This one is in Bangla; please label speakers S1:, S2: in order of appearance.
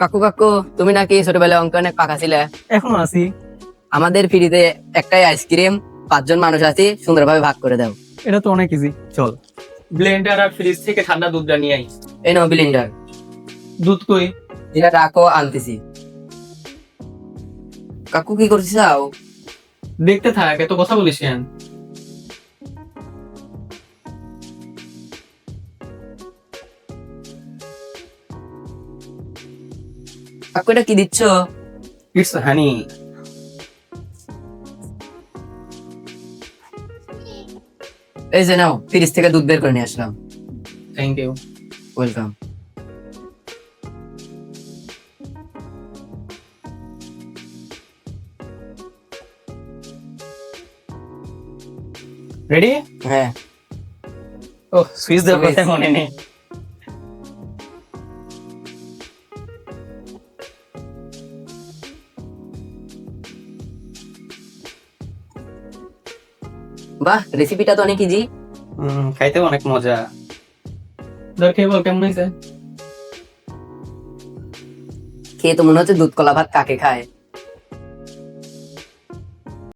S1: কাকু কাকু, তুমি নাকি ছোটবেলায় অঙ্কে অনেক পাকা ছিলে?
S2: এখনো আছি।
S1: আমাদের ফ্রিতে একটাই আইসক্রিম, 5 জন মানুষ আছি, সুন্দরভাবে ভাগ করে দাও।
S2: এটা তো অনেক ইজি, চল। ব্লেন্ডার আর ফ্রিজ থেকে ঠান্ডা দুধটা নিয়ে আই।
S1: এই নাও ব্লেন্ডার।
S2: দুধ কই?
S1: এটা রাখো, আনতেছি। কাকু কি করছিস চাও?
S2: দেখতে থাক, এত কথা বলিস কেন?
S1: কাকু এটা কি দিচ্ছ?
S2: It's honey.
S1: এই যে নাও, ফ্রিজ থেকে দুধ বের করে নিয়ে আসলাম।
S2: Thank you.
S1: ওয়েলকাম।
S2: রেডি?
S1: হ্যাঁ।
S2: ও, সুইচ দেওয়ার কথা মনে নেই।
S1: বাহ, রেসিপিটা তো অনেক ইজি।
S2: খাইতে অনেক মজা। ধর খেয়ে বল কেমন হয়েছে।
S1: খেয়ে তো মনে হচ্ছে দুধ কলা ভাত কাকে খায়।